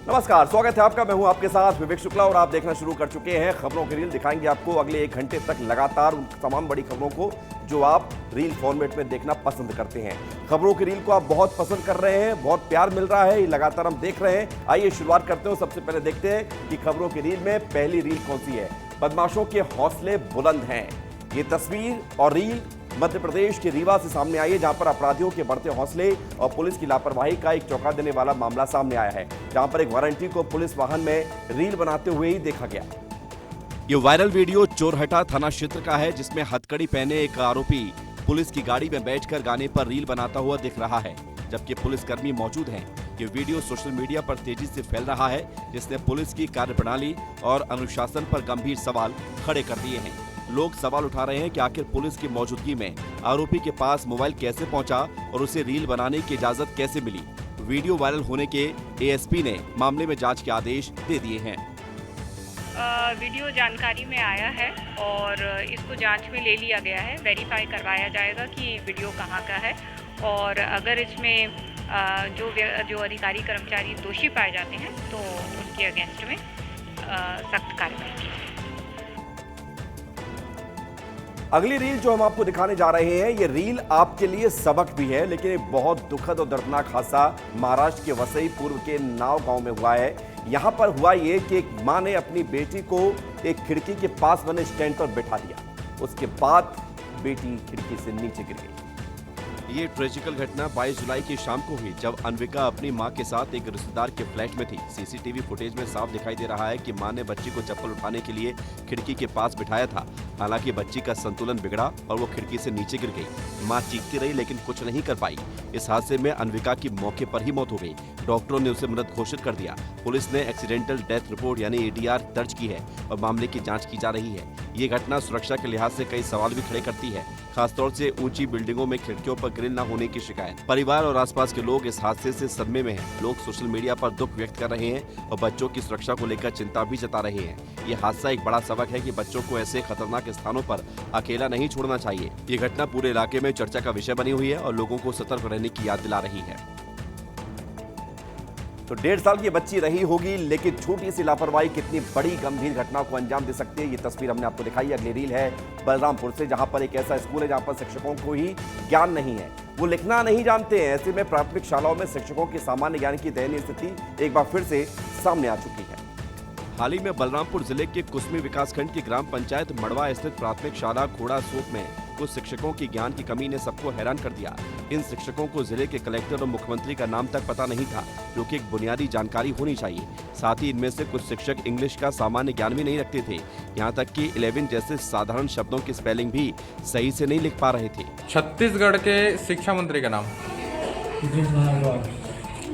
नमस्कार, स्वागत है आपका। मैं हूं आपके साथ विवेक शुक्ला और आप देखना शुरू कर चुके हैं खबरों की रील। दिखाएंगे आपको अगले 1 घंटे तक लगातार उन तमाम बड़ी खबरों को जो आप रील फॉर्मेट में देखना पसंद करते हैं। खबरों की रील को आप बहुत पसंद कर रहे हैं, बहुत प्यार मिल रहा है, ये लगातार हम देख रहे हैं। आइए शुरुआत करते हैं। सबसे पहले देखते हैं कि खबरों की रील में पहली रील कौन सी है। बदमाशों के हौसले बुलंद हैं। ये तस्वीर और रील मध्य प्रदेश के रीवा से सामने आई है, जहां पर अपराधियों के बढ़ते हौसले और पुलिस की लापरवाही का एक चौंका देने वाला मामला सामने आया है, जहां पर एक वारंटी को पुलिस वाहन में रील बनाते हुए ही देखा गया। ये वायरल वीडियो चोरहटा थाना क्षेत्र का है, जिसमें हथकड़ी पहने एक आरोपी पुलिस की गाड़ी में बैठकर गाने पर रील बनाता हुआ दिख रहा है, जबकि पुलिसकर्मी मौजूद हैं। ये वीडियो सोशल मीडिया पर तेजी से फैल रहा है, जिसने पुलिस की कार्यप्रणाली और अनुशासन पर गंभीर सवाल खड़े कर दिए हैं। लोग सवाल उठा रहे हैं कि आखिर पुलिस की मौजूदगी में आरोपी के पास मोबाइल कैसे पहुंचा और उसे रील बनाने की इजाजत कैसे मिली। वीडियो वायरल होने के एएसपी ने मामले में जांच के आदेश दे दिए हैं। वीडियो जानकारी में आया है और इसको जांच में ले लिया गया है। वेरीफाई करवाया जाएगा कि वीडियो कहाँ का है, और अगर इसमें जो अधिकारी कर्मचारी दोषी पाए जाते हैं तो उनके अगेंस्ट में सख्त कार्रवाई की जाएगी। अगली रील जो हम आपको दिखाने जा रहे हैं, ये रील आपके लिए सबक भी है, लेकिन एक बहुत दुखद और दर्दनाक हादसा महाराष्ट्र के वसई पूर्व के नाव गांव में हुआ है। यहां पर हुआ ये कि एक मां ने अपनी बेटी को एक खिड़की के पास बने स्टैंड पर बैठा दिया। उसके बाद बेटी खिड़की से नीचे गिर गई। ये ट्रेजिकल घटना 22 जुलाई की शाम को हुई, जब अनविका अपनी मां के साथ एक रिश्तेदार के फ्लैट में थी। सीसीटीवी फुटेज में साफ दिखाई दे रहा है कि मां ने बच्ची को चप्पल उठाने के लिए खिड़की के पास बिठाया था। हालांकि बच्ची का संतुलन बिगड़ा और वो खिड़की से नीचे गिर गई। मां चीखती रही लेकिन कुछ नहीं कर पाई। इस हादसे में अनविका की मौके पर ही मौत हो गई। डॉक्टरों ने उसे मृत घोषित कर दिया। पुलिस ने एक्सीडेंटल डेथ रिपोर्ट यानी एडीआर दर्ज की है और मामले की जाँच की जा रही है। ये घटना सुरक्षा के लिहाज से कई सवाल भी खड़े करती है, खासतौर से ऊंची बिल्डिंगों में खिड़कियों पर ग्रिल न होने की शिकायत। परिवार और आसपास के लोग इस हादसे से सदमे में हैं। लोग सोशल मीडिया पर दुख व्यक्त कर रहे हैं और बच्चों की सुरक्षा को लेकर चिंता भी जता रहे हैं। ये हादसा एक बड़ा सबक है कि बच्चों को ऐसे खतरनाक स्थानों पर अकेला नहीं छोड़ना चाहिए। ये घटना पूरे इलाके में चर्चा का विषय बनी हुई है और लोगों को सतर्क रहने की याद दिला रही है। तो 1.5 साल की बच्ची रही होगी, लेकिन छोटी सी लापरवाही कितनी बड़ी गंभीर घटना को अंजाम दे सकती है, ये तस्वीर हमने आपको दिखाई। अगली रील है बलरामपुर से, जहां पर एक ऐसा स्कूल है जहां पर शिक्षकों को ही ज्ञान नहीं है, वो लिखना नहीं जानते हैं। ऐसे में प्राथमिक शालाओं में शिक्षकों के सामान्य ज्ञान की दयनीय स्थिति एक बार फिर से सामने आ चुकी है। हाल ही में बलरामपुर जिले के कुसमी विकासखंड की ग्राम पंचायत मड़वा स्थित प्राथमिक शाला खोड़ा सोप में कुछ शिक्षकों की ज्ञान की कमी ने सबको हैरान कर दिया। इन शिक्षकों को जिले के कलेक्टर और मुख्यमंत्री का नाम तक पता नहीं था, जो कि एक बुनियादी जानकारी होनी चाहिए। साथ ही इनमें से कुछ शिक्षक इंग्लिश का सामान्य ज्ञान भी नहीं रखते थे। यहाँ तक कि 11 जैसे साधारण शब्दों की स्पेलिंग भी सही से नहीं लिख पा रहे थे। छत्तीसगढ़ के शिक्षा मंत्री का नाम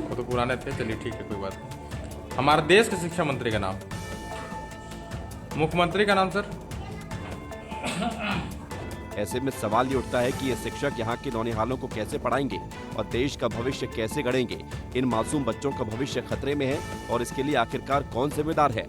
वो तो पुराने थे, चलिए ठीक है, कोई बात नहीं। हमारे देश के शिक्षा मंत्री का नाम, मुख्यमंत्री का नाम सर। ऐसे में सवाल ये उठता है कि ये शिक्षक यहाँ के नौनिहालों को कैसे पढ़ाएंगे और देश का भविष्य कैसे गढ़ेंगे। इन मासूम बच्चों का भविष्य खतरे में है और इसके लिए आखिरकार कौन जिम्मेदार है।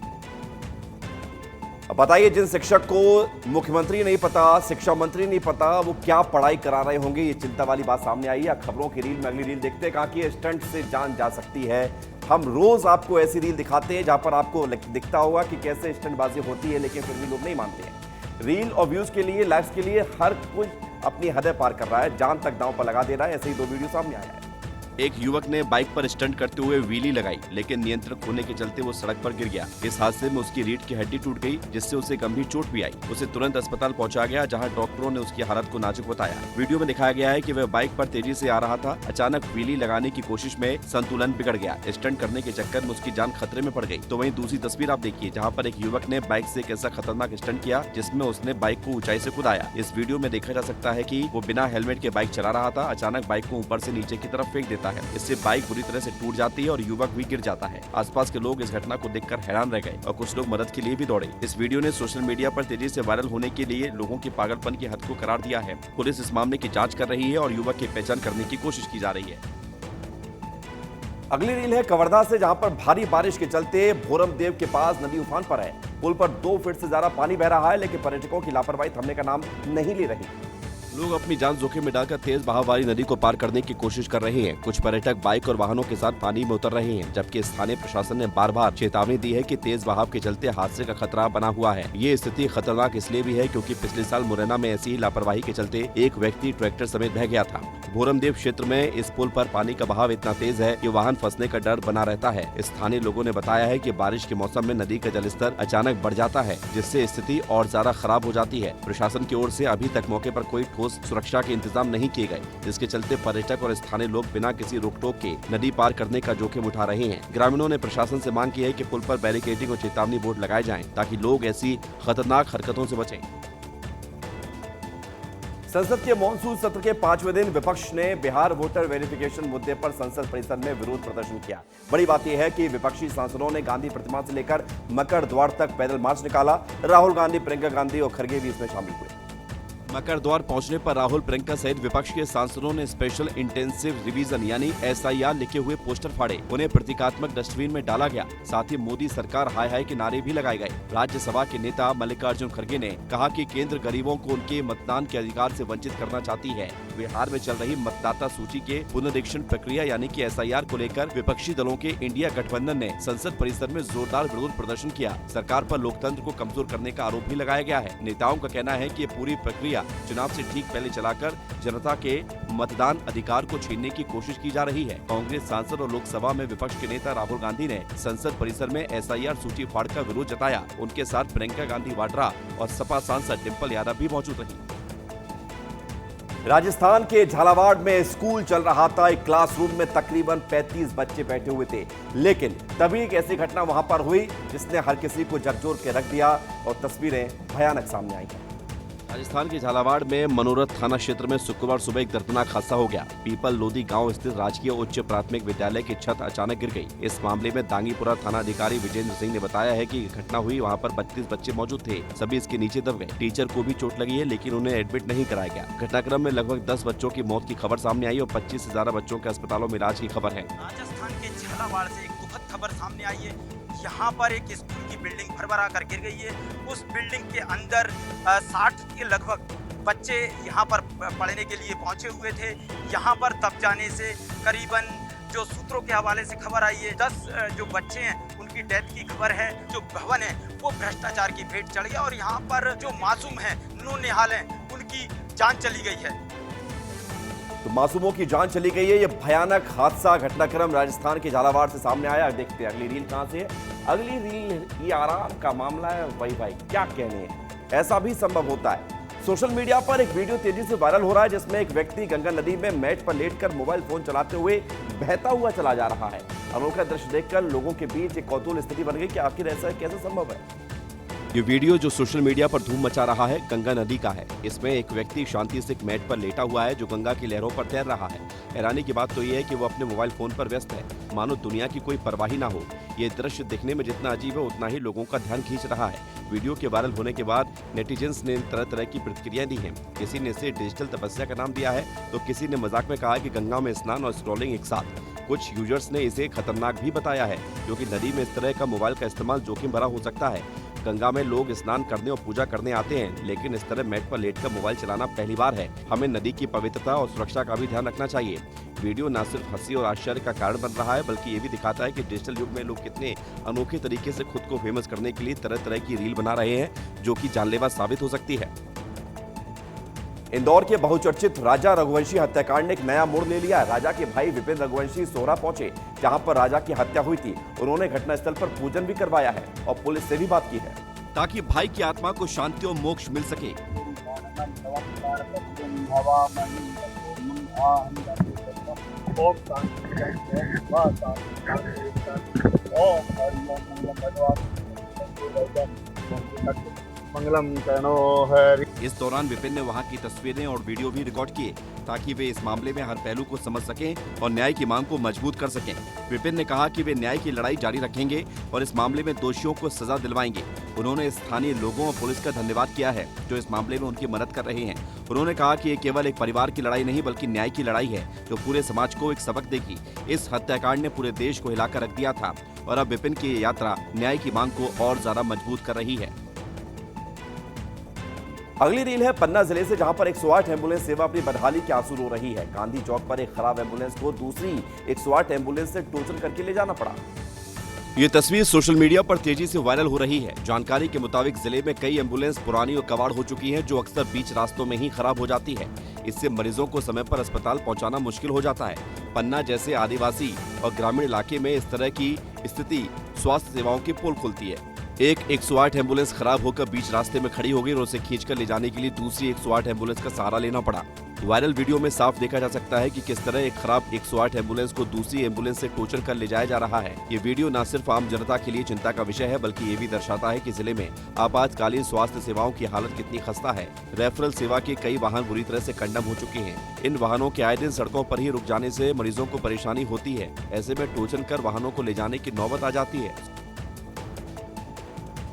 अब बताइए, जिन शिक्षक को मुख्यमंत्री नहीं पता, शिक्षा मंत्री नहीं पता, वो क्या पढ़ाई करा रहे होंगे, ये चिंता वाली बात सामने आई है। खबरों की रील में अगली रील देखते हैं। कहा कि स्टंट से जान जा सकती है। हम रोज आपको ऐसी रील दिखाते हैं जहां पर आपको दिखता होगा कि कैसे स्टंटबाजी होती है, लेकिन फिर भी लोग नहीं मानते हैं। रील और व्यूज के लिए, लाइक्स के लिए हर कोई अपनी हदें पार कर रहा है, जान तक दांव पर लगा दे रहा है। ऐसे ही 2 वीडियो सामने आया है। एक युवक ने बाइक पर स्टंट करते हुए व्हीली लगाई, लेकिन नियंत्रण खोने के चलते वो सड़क पर गिर गया। इस हादसे में उसकी रीढ़ की हड्डी टूट गई, जिससे उसे गंभीर चोट भी आई। उसे तुरंत अस्पताल पहुंचाया गया, जहां डॉक्टरों ने उसकी हालत को नाजुक बताया। वीडियो में दिखाया गया है कि वह बाइक पर तेजी से आ रहा था। अचानक व्हीली लगाने की कोशिश में संतुलन बिगड़ गया। स्टंट करने के चक्कर में उसकी जान खतरे में पड़ गई। तो वहीं दूसरी तस्वीर आप देखिए, जहाँ पर एक युवक ने बाइक से एक ऐसा खतरनाक स्टंट किया जिसमें उसने बाइक को ऊंचाई से कूदाया। इस वीडियो में देखा जा सकता है कि वो बिना हेलमेट के बाइक चला रहा था। अचानक बाइक को ऊपर से नीचे की तरफ फेंक देता है। इससे बाइक बुरी तरह से टूट जाती है और युवक भी गिर जाता है। आसपास के लोग इस घटना को देखकर हैरान रह गए और कुछ लोग मदद के लिए भी दौड़े। इस वीडियो ने सोशल मीडिया पर तेजी से वायरल होने के लिए लोगों की पागलपन की हद को करार दिया है। पुलिस इस मामले की जांच कर रही है और युवक की पहचान करने की कोशिश की जा रही है। अगली रील है कवर्धा से, जहां पर भारी बारिश के चलते भोरम देव के पास नदी उफान पर है। पुल पर 2 फीट से ज्यादा पानी बह रहा है, लेकिन पर्यटकों की लापरवाही थमने का नाम नहीं ले रही। लोग अपनी जान जोखिम में डालकर तेज बहाव वाली नदी को पार करने की कोशिश कर रहे हैं। कुछ पर्यटक बाइक और वाहनों के साथ पानी में उतर रहे हैं, जबकि स्थानीय प्रशासन ने बार बार चेतावनी दी है कि तेज बहाव के चलते हादसे का खतरा बना हुआ है। ये स्थिति खतरनाक इसलिए भी है क्योंकि पिछले साल मुरैना में ऐसी ही लापरवाही के चलते एक व्यक्ति ट्रैक्टर समेत बह गया था। भोरमदेव क्षेत्र में इस पुल पर पानी का बहाव इतना तेज है कि वाहन फंसने का डर बना रहता है। स्थानीय लोगों ने बताया है कि बारिश के मौसम में नदी का जलस्तर अचानक बढ़ जाता है, जिससे स्थिति और ज्यादा खराब हो जाती है। प्रशासन की ओर से अभी तक मौके पर कोई ठोस सुरक्षा के इंतजाम नहीं किए गए, जिसके चलते पर्यटक और स्थानीय लोग बिना किसी रोक-टोक के नदी पार करने का जोखिम उठा रहे हैं। ग्रामीणों ने प्रशासन से मांग की है कि पुल पर बैरिकेडिंग और चेतावनी बोर्ड लगाए जाएं, ताकि लोग ऐसी खतरनाक हरकतों से बचें। संसद के मॉनसून सत्र के 5वें दिन विपक्ष ने बिहार वोटर वेरिफिकेशन मुद्दे पर संसद परिसर में विरोध प्रदर्शन किया। बड़ी बात यह है कि विपक्षी सांसदों ने गांधी प्रतिमा से लेकर मकर द्वार तक पैदल मार्च निकाला। राहुल गांधी, प्रियंका गांधी और खड़गे भी इसमें शामिल हुए। मकर द्वार पहुंचने पर राहुल, प्रियंका सहित विपक्ष के सांसदों ने स्पेशल इंटेंसिव रिवीजन यानी SIR लिखे हुए पोस्टर फाड़े। उन्हें प्रतीकात्मक डस्टबिन में डाला गया। साथ ही मोदी सरकार हाय हाय के नारे भी लगाए गए। राज्यसभा के नेता मल्लिकार्जुन खड़गे ने कहा कि केंद्र गरीबों को उनके मतदान के अधिकार से वंचित करना चाहती है। बिहार में चल रही मतदाता सूची के पुनरीक्षण प्रक्रिया यानी कि SIR को लेकर विपक्षी दलों के इंडिया गठबंधन ने संसद परिसर में जोरदार विरोध प्रदर्शन किया। सरकार पर लोकतंत्र को कमजोर करने का आरोप भी लगाया गया है। नेताओं का कहना है कि ये पूरी प्रक्रिया चुनाव से ठीक पहले चलाकर जनता के मतदान अधिकार को छीनने की कोशिश की जा रही है। कांग्रेस सांसद और लोकसभा में विपक्ष के नेता राहुल गांधी ने संसद परिसर में SIR सूची फाड़कर विरोध जताया। उनके साथ प्रियंका गांधी वाड्रा और सपा सांसद डिंपल यादव भी मौजूद रही। राजस्थान के झालावाड़ में स्कूल चल रहा था। एक क्लासरूम में तकरीबन 35 बच्चे बैठे हुए थे, लेकिन तभी एक ऐसी घटना वहां पर हुई जिसने हर किसी को झकझोर के रख दिया और तस्वीरें भयानक सामने आई हैं। राजस्थान के झालावाड़ में मनोरथ थाना क्षेत्र में शुक्रवार सुबह एक दर्दनाक हादसा हो गया। पीपल लोधी गांव स्थित राजकीय उच्च प्राथमिक विद्यालय की छत अचानक गिर गई। इस मामले में दांगीपुरा थाना अधिकारी विजेंद्र सिंह ने बताया है कि घटना हुई वहां पर 32 बच्चे मौजूद थे। सभी इसके नीचे दब गए। टीचर को भी चोट लगी है, लेकिन उन्हें एडमिट नहीं कराया गया। घटनाक्रम में लगभग 10 बच्चों की मौत की खबर सामने आई और 25 से ज्यादा बच्चों के अस्पतालों में इलाज की खबर है। राजस्थान के झालावाड़ से एक दुखद खबर सामने आई है। यहाँ पर एक स्कूल की बिल्डिंग भरभरा कर गिर गई है। उस बिल्डिंग के अंदर 60 के लगभग बच्चे यहाँ पर पढ़ने के लिए पहुँचे हुए थे। यहाँ पर दब जाने से करीबन जो सूत्रों के हवाले से खबर आई है 10 जो बच्चे हैं उनकी डेथ की खबर है। जो भवन है वो भ्रष्टाचार की भेंट चढ़ गया और यहाँ पर जो मासूम हैं, नून-निहाल हैं, उनकी जान चली गई है। तो मासूमों की जान चली गई है। ये भयानक हादसा घटनाक्रम राजस्थान के झालावाड़ से सामने आया। देखते हैं अगली रील कहां से है। अगली रील ये आराम का मामला है। भाई क्या कहने, ऐसा भी संभव होता है। सोशल मीडिया पर एक वीडियो तेजी से वायरल हो रहा है जिसमें एक व्यक्ति गंगा नदी में मैट पर लेटकर मोबाइल फोन चलाते हुए बहता हुआ चला जा रहा है। अनोखा दृश्य देखकर लोगों के बीच एक कौतूहल स्थिति बन गई कि आखिर ऐसा कैसे संभव है। ये वीडियो जो सोशल मीडिया पर धूम मचा रहा है गंगा नदी का है। इसमें एक व्यक्ति शांति से एक मैट पर लेटा हुआ है जो गंगा की लहरों पर तैर रहा है। हैरानी की बात तो ये है कि वो अपने मोबाइल फोन पर व्यस्त है, मानो दुनिया की कोई परवाही ना हो। ये दृश्य दिखने में जितना अजीब है उतना ही लोगों का ध्यान खींच रहा है। वीडियो के वायरल होने के बाद नेटिजन्स ने तरह तरह की प्रतिक्रियाएं दी हैं। किसी ने इसे डिजिटल तपस्या का नाम दिया है तो किसी ने मजाक में कहा कि गंगा में स्नान और स्क्रॉलिंग एक साथ। कुछ यूजर्स ने इसे खतरनाक भी बताया है क्योंकि नदी में इस तरह का मोबाइल का इस्तेमाल जोखिम भरा हो सकता है। गंगा में लोग स्नान करने और पूजा करने आते हैं, लेकिन इस तरह मैट पर लेटकर मोबाइल चलाना पहली बार है। हमें नदी की पवित्रता और सुरक्षा का भी ध्यान रखना चाहिए। वीडियो न सिर्फ हंसी और आश्चर्य का कारण बन रहा है बल्कि ये भी दिखाता है कि डिजिटल युग में लोग कितने अनोखे तरीके से खुद को फेमस करने के लिए तरह तरह की रील बना रहे हैं जो कि जानलेवा साबित हो सकती है। इंदौर के बहुचर्चित राजा रघुवंशी हत्याकांड ने एक नया मोड़ ले लिया। राजा के भाई विपिन रघुवंशी सोहरा पहुंचे जहां पर राजा की हत्या हुई थी। उन्होंने घटनास्थल पर पूजन भी करवाया है और पुलिस से भी बात की है ताकि भाई की आत्मा को शांति और मोक्ष मिल सके। मंगलम करो हरि। इस दौरान विपिन ने वहां की तस्वीरें और वीडियो भी रिकॉर्ड किए ताकि वे इस मामले में हर पहलू को समझ सकें और न्याय की मांग को मजबूत कर सकें। विपिन ने कहा कि वे न्याय की लड़ाई जारी रखेंगे और इस मामले में दोषियों को सजा दिलवाएंगे। उन्होंने स्थानीय लोगों और पुलिस का धन्यवाद किया है जो इस मामले में उनकी मदद कर रहे हैं। उन्होंने कहा कि ये केवल एक परिवार की लड़ाई नहीं बल्कि न्याय की लड़ाई है जो पूरे समाज को एक सबक देगी। इस हत्याकांड ने पूरे देश को हिलाकर रख दिया था और अब विपिन की ये यात्रा न्याय की मांग को और ज्यादा मजबूत कर रही है। अगली रील है पन्ना जिले से, जहां पर 108 एम्बुलेंस सेवा अपनी बदहाली के आंसू रो रही है। गांधी चौक पर एक खराब एम्बुलेंस को दूसरी 108 एम्बुलेंस से टोचन करके ले जाना पड़ा। ये तस्वीर सोशल मीडिया पर तेजी से वायरल हो रही है। जानकारी के मुताबिक जिले में कई एम्बुलेंस पुरानी और कबाड़ हो चुकी हैं, जो अक्सर बीच रास्तों में ही खराब हो जाती है। इससे मरीजों को समय पर अस्पताल पहुंचाना मुश्किल हो जाता है। पन्ना जैसे आदिवासी और ग्रामीण इलाके में इस तरह की स्थिति स्वास्थ्य सेवाओं की पोल खुलती है। एक 108 एम्बुलेंस खराब होकर बीच रास्ते में खड़ी हो गई और उसे खींचकर ले जाने के लिए दूसरी 108 एम्बुलेंस का सहारा लेना पड़ा। वायरल वीडियो में साफ देखा जा सकता है कि किस तरह एक खराब 108 एम्बुलेंस को दूसरी एम्बुलेंस से टोचन कर ले जाया जा रहा है। ये वीडियो न सिर्फ आम जनता के लिए चिंता का विषय है, बल्कि ये भी दर्शाता है कि जिले में आपातकालीन स्वास्थ्य सेवाओं की हालत कितनी खस्ता है। रेफरल सेवा के कई वाहन बुरी तरह से कंडम हो चुके हैं। इन वाहनों के आए दिन सड़कों पर ही रुक जाने से मरीजों को परेशानी होती है। ऐसे में टोचन कर वाहनों को ले जाने की नौबत आ जाती है।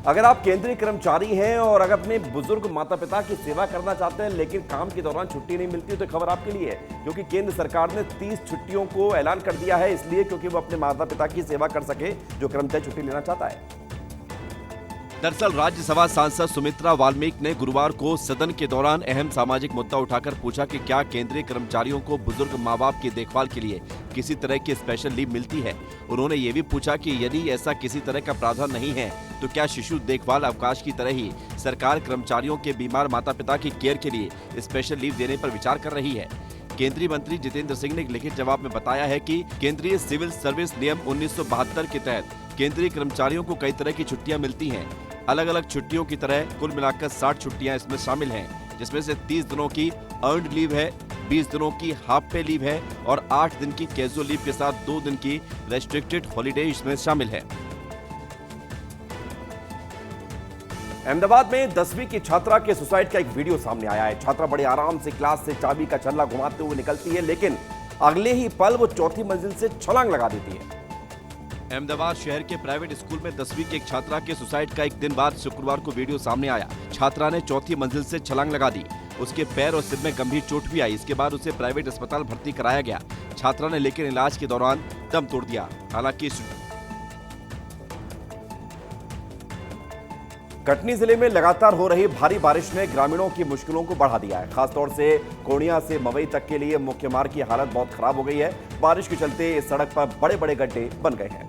अगर आप केंद्रीय कर्मचारी हैं और अगर अपने बुजुर्ग माता पिता की सेवा करना चाहते हैं लेकिन काम के दौरान छुट्टी नहीं मिलती, तो खबर आपके लिए है, क्योंकि केंद्र सरकार ने 30 छुट्टियों को ऐलान कर दिया है, इसलिए क्योंकि वो अपने माता पिता की सेवा कर सके जो कर्मचारी छुट्टी लेना चाहता है। दरअसल राज्यसभा सांसद सुमित्रा वाल्मीकि ने गुरुवार को सदन के दौरान अहम सामाजिक मुद्दा उठाकर पूछा कि क्या केंद्रीय कर्मचारियों को बुजुर्ग माँ बाप की देखभाल के लिए किसी तरह की स्पेशल लीव मिलती है। उन्होंने ये भी पूछा कि यदि ऐसा किसी तरह का प्रावधान नहीं है तो क्या शिशु देखभाल अवकाश की तरह ही सरकार कर्मचारियों के बीमार माता पिता की केयर के लिए स्पेशल लीव देने पर विचार कर रही है। केंद्रीय मंत्री जितेंद्र सिंह ने एक लिखित जवाब में बताया है कि केंद्रीय सिविल सर्विस नियम 1972 के तहत केंद्रीय कर्मचारियों को कई तरह की छुट्टियां मिलती हैं। अलग अलग छुट्टियों की तरह कुल मिलाकर 60 छुट्टियां इसमें शामिल हैं, जिसमें से 30 दिनों की अर्न्ड लीव है, 20 दिनों की हाफ पे लीव है और 8 दिन की कैजुअल लीव के साथ 2 दिन की रेस्ट्रिक्टेड हॉलिडे इसमें शामिल है। अहमदाबाद में 10वीं की छात्रा के सुसाइड का एक वीडियो सामने आया है। छात्रा बड़े आराम से क्लास से चाबी का छल्ला घुमाते हुए निकलती है, लेकिन अगले ही पल वो चौथी मंजिल से छलांग लगा देती है। अहमदाबाद शहर के प्राइवेट स्कूल में 10वीं की एक छात्रा के सुसाइड का एक दिन बाद शुक्रवार को वीडियो सामने आया। छात्रा ने चौथी मंजिल से छलांग लगा दी। उसके पैर और सिर में गंभीर चोट भी आई। इसके बाद उसे प्राइवेट अस्पताल भर्ती कराया गया। छात्रा ने लेकिन इलाज के दौरान दम तोड़ दिया। हालांकि कटनी जिले में लगातार हो रही भारी बारिश ने ग्रामीणों की मुश्किलों को बढ़ा दिया है। खासतौर से कोणिया से मवई तक के लिए मुख्य मार्ग की हालत बहुत खराब हो गई है। बारिश के चलते इस सड़क पर बड़े बड़े गड्ढे बन गए हैं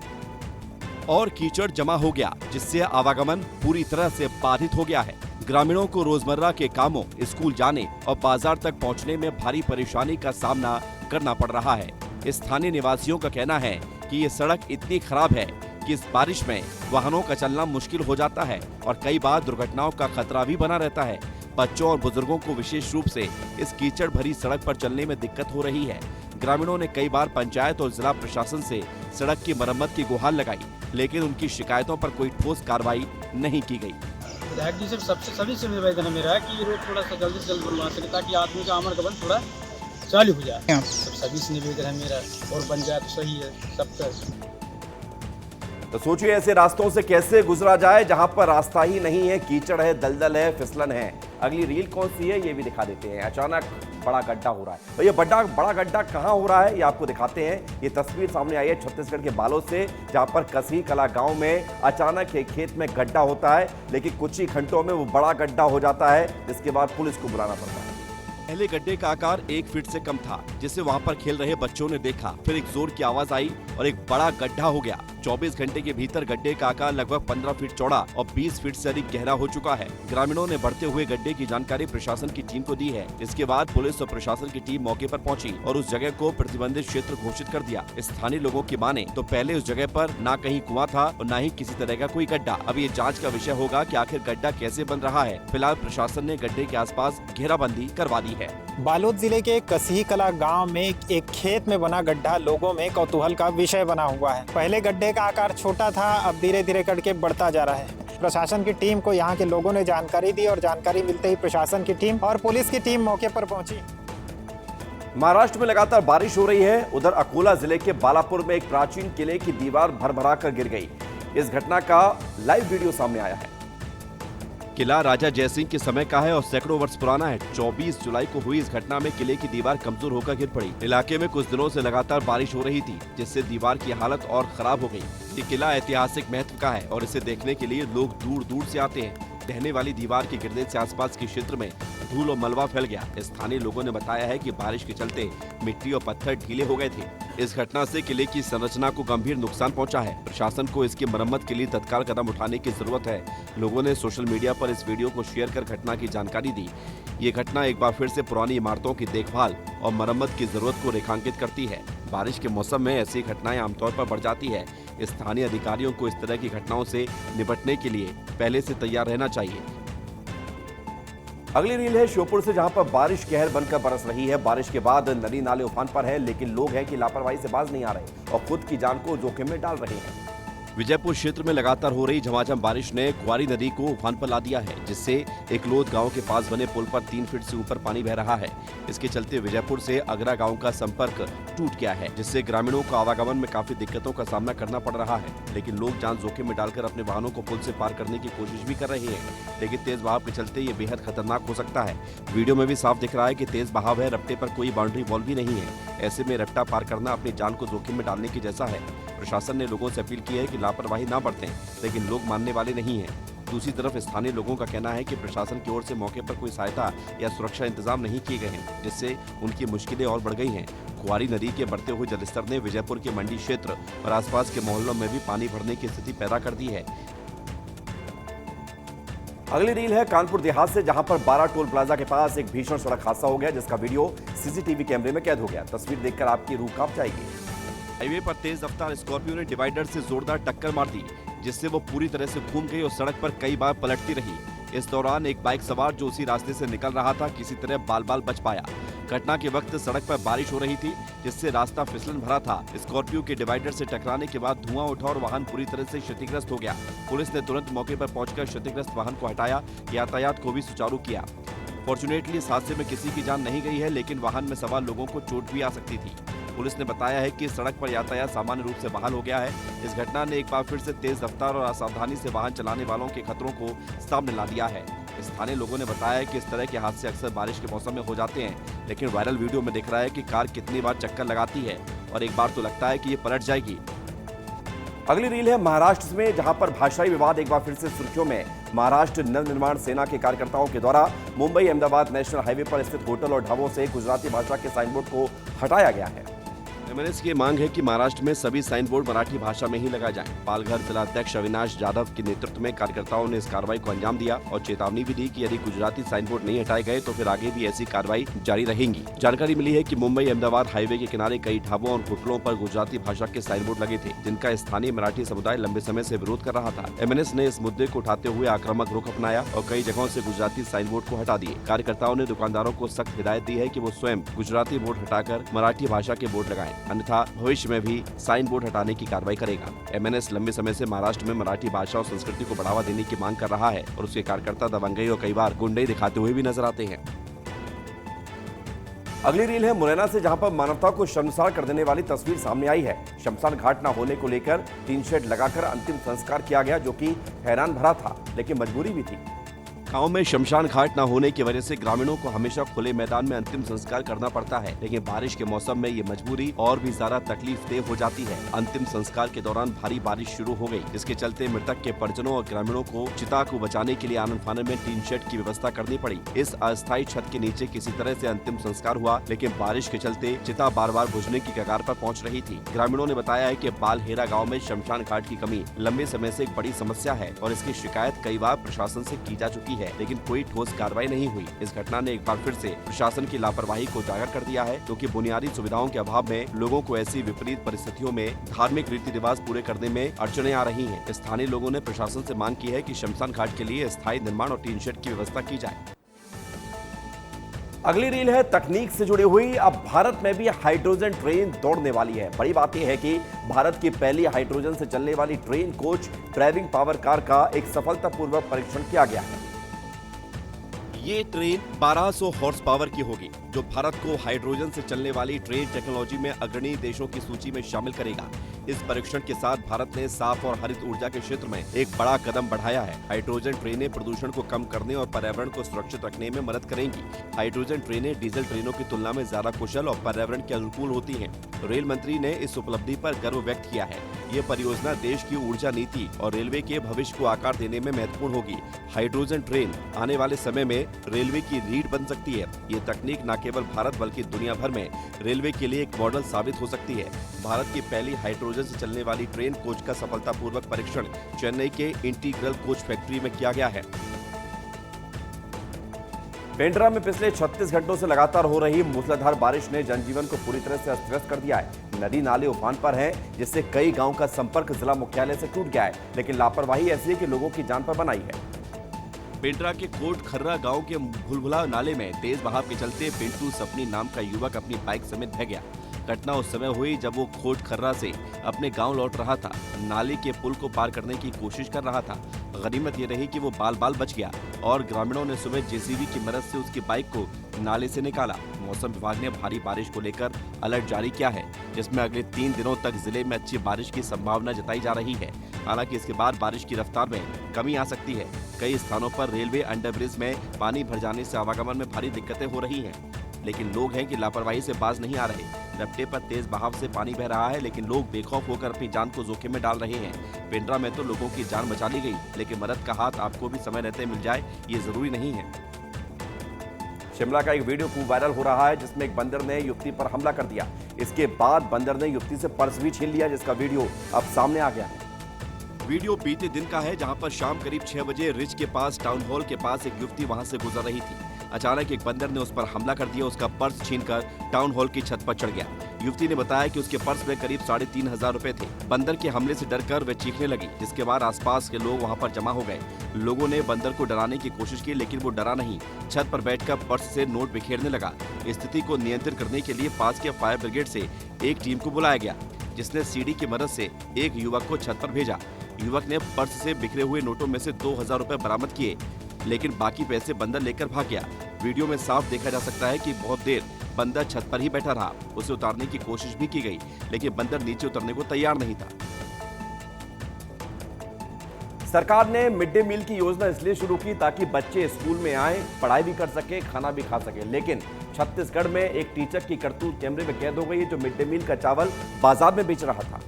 और कीचड़ जमा हो गया, जिससे आवागमन पूरी तरह से बाधित हो गया है। ग्रामीणों को रोजमर्रा के कामों, स्कूल जाने और बाजार तक पहुंचने में भारी परेशानी का सामना करना पड़ रहा है। स्थानीय निवासियों का कहना है कि ये सड़क इतनी खराब है कि इस बारिश में वाहनों का चलना मुश्किल हो जाता है और कई बार दुर्घटनाओं का खतरा भी बना रहता है। बच्चों और बुजुर्गों को विशेष रूप से इस कीचड़ भरी सड़क पर चलने में दिक्कत हो रही है। ग्रामीणों ने कई बार पंचायत और जिला प्रशासन से सड़क की मरम्मत की गुहार लगाई, लेकिन उनकी शिकायतों पर कोई ठोस कार्रवाई नहीं की गई। विधायक जी से सभी से निवेदन है मेरा कि ये रोड थोड़ा सा जल्दी से जल्द बनवा सके ताकि आदमी का आवागमन थोड़ा चालू हो जाए। सभी से निवेदन है मेरा, और बन जाए तो सही है सबका। तो सोचिए ऐसे रास्तों से कैसे गुजरा जाए जहां पर रास्ता ही नहीं है, कीचड़ है, दलदल है, फिसलन है। अगली रील कौन सी है ये भी दिखा देते हैं। अचानक बड़ा गड्ढा हो रहा है, और ये बड़ा गड्ढा कहां हो रहा है ये आपको दिखाते हैं। ये तस्वीर सामने आई है छत्तीसगढ़ के बालोद से, जहां पर कसही कला गांव में अचानक एक खेत में गड्ढा होता है, लेकिन कुछ ही घंटों में वो बड़ा गड्ढा हो जाता है, जिसके बाद पुलिस को बुलाना पड़ता है। पहले गड्ढे का आकार 1 फीट से कम था, जिसे वहां पर खेल रहे बच्चों ने देखा। फिर एक जोर की आवाज आई और एक बड़ा गड्ढा हो गया। 24 घंटे के भीतर गड्ढे का आकार लगभग 15 फीट चौड़ा और 20 फीट से अधिक गहरा हो चुका है। ग्रामीणों ने बढ़ते हुए गड्ढे की जानकारी प्रशासन की टीम को दी है। इसके बाद पुलिस और प्रशासन की टीम मौके पर पहुंची और उस जगह को प्रतिबंधित क्षेत्र घोषित कर दिया। स्थानीय लोगों की माने तो पहले उस जगह पर न कहीं कुआं था और न ही किसी तरह का कोई गड्ढा। अब ये जाँच का विषय होगा कि आखिर गड्ढा कैसे बन रहा है। फिलहाल प्रशासन ने गड्ढे के आसपास घेराबंदी करवा दी है। बालोद जिले के कसही कला गांव में एक खेत में बना गड्ढा लोगों में कौतूहल का विषय बना हुआ है। पहले गड्ढे का आकार छोटा था, अब धीरे धीरे करके बढ़ता जा रहा है। प्रशासन की टीम को यहाँ के लोगों ने जानकारी दी और जानकारी मिलते ही प्रशासन की टीम और पुलिस की टीम मौके पर पहुंची। महाराष्ट्र में लगातार बारिश हो रही है। उधर अकोला जिले के बालापुर में एक प्राचीन किले की दीवार भरभरा कर गिर गई। इस घटना का लाइव वीडियो सामने आया है। किला राजा जयसिंह के समय का है और सैकड़ों वर्ष पुराना है। 24 जुलाई को हुई इस घटना में किले की दीवार कमजोर होकर गिर पड़ी। इलाके में कुछ दिनों से लगातार बारिश हो रही थी, जिससे दीवार की हालत और खराब हो गई। ये किला ऐतिहासिक महत्व का है और इसे देखने के लिए लोग दूर दूर से आते हैं। ढहने वाली दीवार के गिरने से आसपास के क्षेत्र में धूल और मलबा फैल गया। स्थानीय लोगों ने बताया है कि बारिश के चलते मिट्टी और पत्थर ढीले हो गए थे। इस घटना से किले की संरचना को गंभीर नुकसान पहुंचा है। प्रशासन को इसकी मरम्मत के लिए तत्काल कदम उठाने की जरूरत है। लोगों ने सोशल मीडिया पर इस वीडियो को शेयर कर घटना की जानकारी दी। ये घटना एक बार फिर से पुरानी इमारतों की देखभाल और मरम्मत की जरूरत को रेखांकित करती है। बारिश के मौसम में ऐसी घटनाएं आमतौर पर बढ़ जाती है। स्थानीय अधिकारियों को इस तरह की घटनाओं से निपटने के लिए पहले से तैयार रहना चाहिए। अगली रील है श्योपुर से, जहां पर बारिश कहर बनकर बरस रही है। बारिश के बाद नदी नाले उफान पर है, लेकिन लोग हैं कि लापरवाही से बाज नहीं आ रहे और खुद की जान को जोखिम में डाल रहे हैं। विजयपुर क्षेत्र में लगातार हो रही झमाझम बारिश ने ग्वारी नदी को उफान पर ला दिया है, जिससे एकलोद गांव के पास बने पुल पर 3 फीट से ऊपर पानी बह रहा है। इसके चलते विजयपुर से अगरा गांव का संपर्क टूट गया है, जिससे ग्रामीणों को आवागमन में काफी दिक्कतों का सामना करना पड़ रहा है। लेकिन लोग जान जोखिम में डालकर अपने वाहनों को पुल से पार करने की कोशिश भी कर रहे हैं, लेकिन तेज बहाव के चलते ये बेहद खतरनाक हो सकता है। वीडियो में भी साफ दिख रहा है कि तेज बहाव है, रपटे पर कोई बाउंड्री वॉल भी नहीं है। ऐसे में रपटा पार करना अपनी जान को जोखिम में डालने की जैसा है। प्रशासन ने लोगों से अपील की है कि लापरवाही न बरतें, लेकिन लोग मानने वाले नहीं हैं। दूसरी तरफ स्थानीय लोगों का कहना है कि प्रशासन की ओर से मौके पर कोई सहायता या सुरक्षा इंतजाम नहीं किए गए हैं, जिससे उनकी मुश्किलें और बढ़ गई हैं। कुआरी नदी के बढ़ते हुए जलस्तर ने विजयपुर के मंडी क्षेत्र और आसपास के मोहल्लों में भी पानी भरने की स्थिति पैदा कर दी है। अगली रील है कानपुर देहात से, जहां पर 12 टोल प्लाजा के पास एक भीषण सड़क हादसा हो गया, जिसका वीडियो सीसीटीवी कैमरे में कैद हो गया। तस्वीर देखकर आपकी रूह कांप जाएगी। हाईवे पर तेज रफ्तार स्कॉर्पियो ने डिवाइडर से जोरदार टक्कर मार दी, जिससे वो पूरी तरह से घूम गई और सड़क पर कई बार पलटती रही। इस दौरान एक बाइक सवार जो उसी रास्ते से निकल रहा था, किसी तरह बाल बाल बच पाया। घटना के वक्त सड़क पर बारिश हो रही थी, जिससे रास्ता फिसलन भरा था। स्कॉर्पियो के डिवाइडर से टकराने के बाद धुआं उठा और वाहन पूरी तरह से क्षतिग्रस्त हो गया। पुलिस ने तुरंत मौके पर पहुंचकर क्षतिग्रस्त वाहन को हटाया, यातायात को भी सुचारू किया। फॉर्चुनेटली इस हादसे में किसी की जान नहीं गई है, लेकिन वाहन में सवार लोगों को चोट भी आ सकती थी। पुलिस ने बताया है कि सड़क पर यातायात सामान्य रूप से बहाल हो गया है। इस घटना ने एक बार फिर से तेज रफ्तार और असावधानी से वाहन चलाने वालों के खतरों को सामने ला दिया है। स्थानीय लोगों ने बताया है कि इस तरह के हादसे अक्सर बारिश के मौसम में हो जाते हैं, लेकिन वायरल वीडियो में दिख रहा है कि कार कितनी बार चक्कर लगाती है और एक बार तो लगता है कि ये पलट जाएगी। अगली रील है महाराष्ट्र में, जहां पर भाषाई विवाद एक बार फिर से सुर्खियों में। महाराष्ट्र नवनिर्माण सेना के कार्यकर्ताओं के द्वारा मुंबई अहमदाबाद नेशनल हाईवे पर स्थित होटल और ढाबों से गुजराती भाषा के साइन बोर्ड को हटाया गया है। एमएनएस की मांग है कि महाराष्ट्र में सभी साइन बोर्ड मराठी भाषा में ही लगाए जाएं। पालघर जिलाध्यक्ष अविनाश जाधव के नेतृत्व में कार्यकर्ताओं ने इस कार्रवाई को अंजाम दिया और चेतावनी भी दी कि यदि गुजराती साइन बोर्ड नहीं हटाए गए तो फिर आगे भी ऐसी कार्रवाई जारी रहेंगी। जानकारी मिली है कि मुंबई अहमदाबाद हाईवे के किनारे कई ढाबों और होटलों पर गुजराती भाषा के साइन बोर्ड लगे थे, जिनका स्थानीय मराठी समुदाय लंबे समय से विरोध कर रहा था। एमएनएस ने इस मुद्दे को उठाते हुए आक्रामक रुख अपनाया और कई जगहों से गुजराती साइन बोर्ड को हटा दिए। कार्यकर्ताओं ने दुकानदारों को सख्त हिदायत दी है कि वो स्वयं गुजराती बोर्ड हटाकर मराठी भाषा के बोर्ड लगाएं, अन्यथा भविष्य में भी साइन बोर्ड हटाने की कार्रवाई करेगा। एमएनएस लंबे समय से महाराष्ट्र में मराठी भाषा और संस्कृति को बढ़ावा देने की मांग कर रहा है और उसके कार्यकर्ता दबंगई और कई बार गुंडई दिखाते हुए भी नजर आते हैं। अगली रील है मुरैना से, जहां पर मानवता को शर्मसार कर देने वाली तस्वीर सामने आई है। शमशान घाट न होने को लेकर टीन शेड लगाकर अंतिम संस्कार किया गया, जो कि हैरान भरा था, लेकिन मजबूरी भी थी। गांव में शमशान घाट न होने की वजह से ग्रामीणों को हमेशा खुले मैदान में अंतिम संस्कार करना पड़ता है, लेकिन बारिश के मौसम में ये मजबूरी और भी ज्यादा तकलीफदेह हो जाती है। अंतिम संस्कार के दौरान भारी बारिश शुरू हो गई, जिसके चलते मृतक के परिजनों और ग्रामीणों को चिता को बचाने के लिए आनन फानन में टीन शेड की व्यवस्था करनी पड़ी। इस अस्थायी छत के नीचे किसी तरह से अंतिम संस्कार हुआ, लेकिन बारिश के चलते चिता बार बार बुझने की कगार पर पहुंच रही थी। ग्रामीणों ने बताया है कि बालहेरा गाँव में शमशान घाट की कमी लंबे समय से एक बड़ी समस्या है और इसकी शिकायत कई बार प्रशासन से की जा चुकी है, लेकिन कोई ठोस कार्रवाई नहीं हुई। इस घटना ने एक बार फिर से प्रशासन की लापरवाही को उजागर कर दिया है, क्योंकि बुनियादी सुविधाओं के अभाव में लोगों को ऐसी विपरीत परिस्थितियों में धार्मिक रीति रिवाज पूरे करने में अड़चनें आ रही हैं। स्थानीय लोगों ने प्रशासन से मांग की है कि शमशान घाट के लिए स्थायी निर्माण और टीन शेड की व्यवस्था की जाए। अगली रील है तकनीक से जुड़ी हुई। अब भारत में भी हाइड्रोजन ट्रेन दौड़ने वाली है। बड़ी बात यह है कि भारत की पहली हाइड्रोजन से चलने वाली train coach driving power car का एक सफलतापूर्वक परीक्षण किया गया है। ये ट्रेन 1200 हॉर्स पावर की होगी, जो भारत को हाइड्रोजन से चलने वाली ट्रेन टेक्नोलॉजी में अग्रणी देशों की सूची में शामिल करेगा। इस परीक्षण के साथ भारत ने साफ और हरित ऊर्जा के क्षेत्र में एक बड़ा कदम बढ़ाया है। हाइड्रोजन ट्रेनें प्रदूषण को कम करने और पर्यावरण को सुरक्षित रखने में मदद करेंगी। हाइड्रोजन ट्रेनें डीजल ट्रेनों की तुलना में ज्यादा कुशल और पर्यावरण के अनुकूल होती हैं। रेल मंत्री ने इस उपलब्धि पर गर्व व्यक्त किया है। ये परियोजना देश की ऊर्जा नीति और रेलवे के भविष्य को आकार देने में महत्वपूर्ण होगी। हाइड्रोजन ट्रेन आने वाले समय में रेलवे की रीढ़ बन सकती है। ये तकनीक न केवल भारत बल्कि दुनिया भर में रेलवे के लिए एक मॉडल साबित हो सकती है। भारत की पहली हाइड्रोजन से चलने वाली ट्रेन कोच का सफलतापूर्वक परीक्षण चेन्नई के इंटीग्रल कोच फैक्ट्री में किया गया है। पेंड्रा में पिछले 36 घंटों से लगातार हो रही मूसलाधार बारिश ने जनजीवन को पूरी तरह से अस्त व्यस्त कर दिया है। नदी नाले उफान पर हैं, जिससे कई गांव का संपर्क जिला मुख्यालय से टूट गया है। लेकिन लापरवाही ऐसी है कि लोगों की जान पर बनाई है। पेंड्रा के कोट खर्रा गांव के भुलभुला नाले में तेज बहाव के चलते पिंटू सपनी नाम का युवक अपनी बाइक समेत बह गया। घटना उस समय हुई जब वो खोट खर्रा से अपने गांव लौट रहा था। नाले के पुल को पार करने की कोशिश कर रहा था। गनीमत ये रही कि वो बाल बाल बच गया और ग्रामीणों ने सुबह जेसीबी की मदद से उसकी बाइक को नाले से निकाला। मौसम विभाग ने भारी बारिश को लेकर अलर्ट जारी किया है, जिसमें अगले 3 दिनों तक जिले में अच्छी बारिश की संभावना जताई जा रही है। हालांकि इसके बाद बारिश की रफ्तार में कमी आ सकती है। कई स्थानों पर रेलवे अंडरब्रिज में पानी भर जाने से आवागमन में भारी दिक्कतें हो रही हैं। लेकिन लोग हैं कि लापरवाही से बाज नहीं आ रहे। रपटे पर तेज बहाव से पानी बह रहा है, लेकिन लोग बेखौफ होकर अपनी जान को जोखिम में डाल रहे हैं। पेंड्रा में तो लोगों की जान बचा ली गई, लेकिन मदद का हाथ आपको भी समय रहते मिल जाए ये जरूरी नहीं है। शिमला का एक वीडियो खूब वायरल हो रहा है, जिसमें एक बंदर ने युवती पर हमला कर दिया। इसके बाद बंदर ने युवती से पर्स भी छीन लिया, जिसका वीडियो अब सामने आ गया है। वीडियो बीते दिन का है, जहां पर शाम करीब 6 बजे रिज के पास टाउन हॉल के पास एक युवती वहां से गुजर रही थी। अचानक एक बंदर ने उस पर हमला कर दिया। उसका पर्स छीनकर टाउन हॉल की छत पर चढ़ गया। युवती ने बताया कि उसके पर्स में करीब 3500 रुपए थे। बंदर के हमले से डरकर वह चीखने लगी, जिसके बाद आसपास के लोग वहां पर जमा हो गए। लोगों ने बंदर को डराने की कोशिश की, लेकिन वो डरा नहीं। छत पर बैठकर पर्स से नोट बिखेरने लगा। स्थिति को नियंत्रित करने के लिए पास के फायर ब्रिगेड से एक टीम को बुलाया गया, जिसने सीढ़ी की मदद से एक युवक को छत पर भेजा। युवक ने पर्स से बिखरे हुए नोटों में से 2000 रुपए बरामद किए, लेकिन बाकी पैसे बंदर लेकर भाग गया। वीडियो में साफ देखा जा सकता है कि बहुत देर बंदर छत पर ही बैठा रहा। उसे उतारने की कोशिश भी की गई, लेकिन बंदर नीचे उतरने को तैयार नहीं था। सरकार ने मिड डे मील की योजना इसलिए शुरू की ताकि बच्चे स्कूल में आए, पढ़ाई भी कर सके, खाना भी खा सके। लेकिन छत्तीसगढ़ में एक टीचर की करतूत कैमरे में कैद हो गई है, जो मिड डे मील का चावल बाजार में बेच रहा था।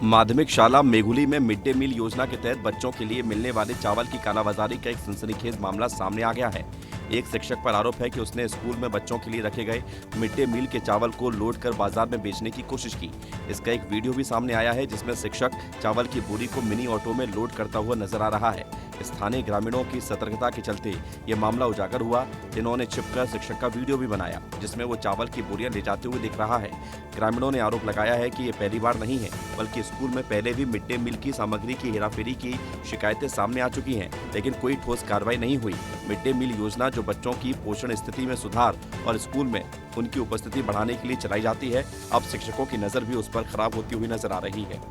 माध्यमिक शाला मेघुली में मिड डे मील योजना के तहत बच्चों के लिए मिलने वाले चावल की कालाबाजारी का एक सनसनीखेज मामला सामने आ गया है। एक शिक्षक पर आरोप है कि उसने स्कूल में बच्चों के लिए रखे गए मिड डे मील के चावल को लोड कर बाजार में बेचने की कोशिश की। इसका एक वीडियो भी सामने आया है, जिसमें शिक्षक चावल की बोरी को मिनी ऑटो में लोड करता हुआ नजर आ रहा है। स्थानीय ग्रामीणों की सतर्कता के चलते ये मामला उजागर हुआ। इन्होंने छिपकर शिक्षक का वीडियो भी बनाया, जिसमें वो चावल की बोरियां ले जाते हुए दिख रहा है। ग्रामीणों ने आरोप लगाया है कि ये पहली बार नहीं है, बल्कि स्कूल में पहले भी मिड डे मील की सामग्री की हेराफेरी की शिकायतें सामने आ चुकी हैं, लेकिन कोई ठोस कार्रवाई नहीं हुई। मिड डे मील योजना जो बच्चों की पोषण स्थिति में सुधार और स्कूल में उनकी उपस्थिति बढ़ाने के लिए चलाई जाती है, अब शिक्षकों की नजर भी उस पर खराब होती हुई नजर आ रही है।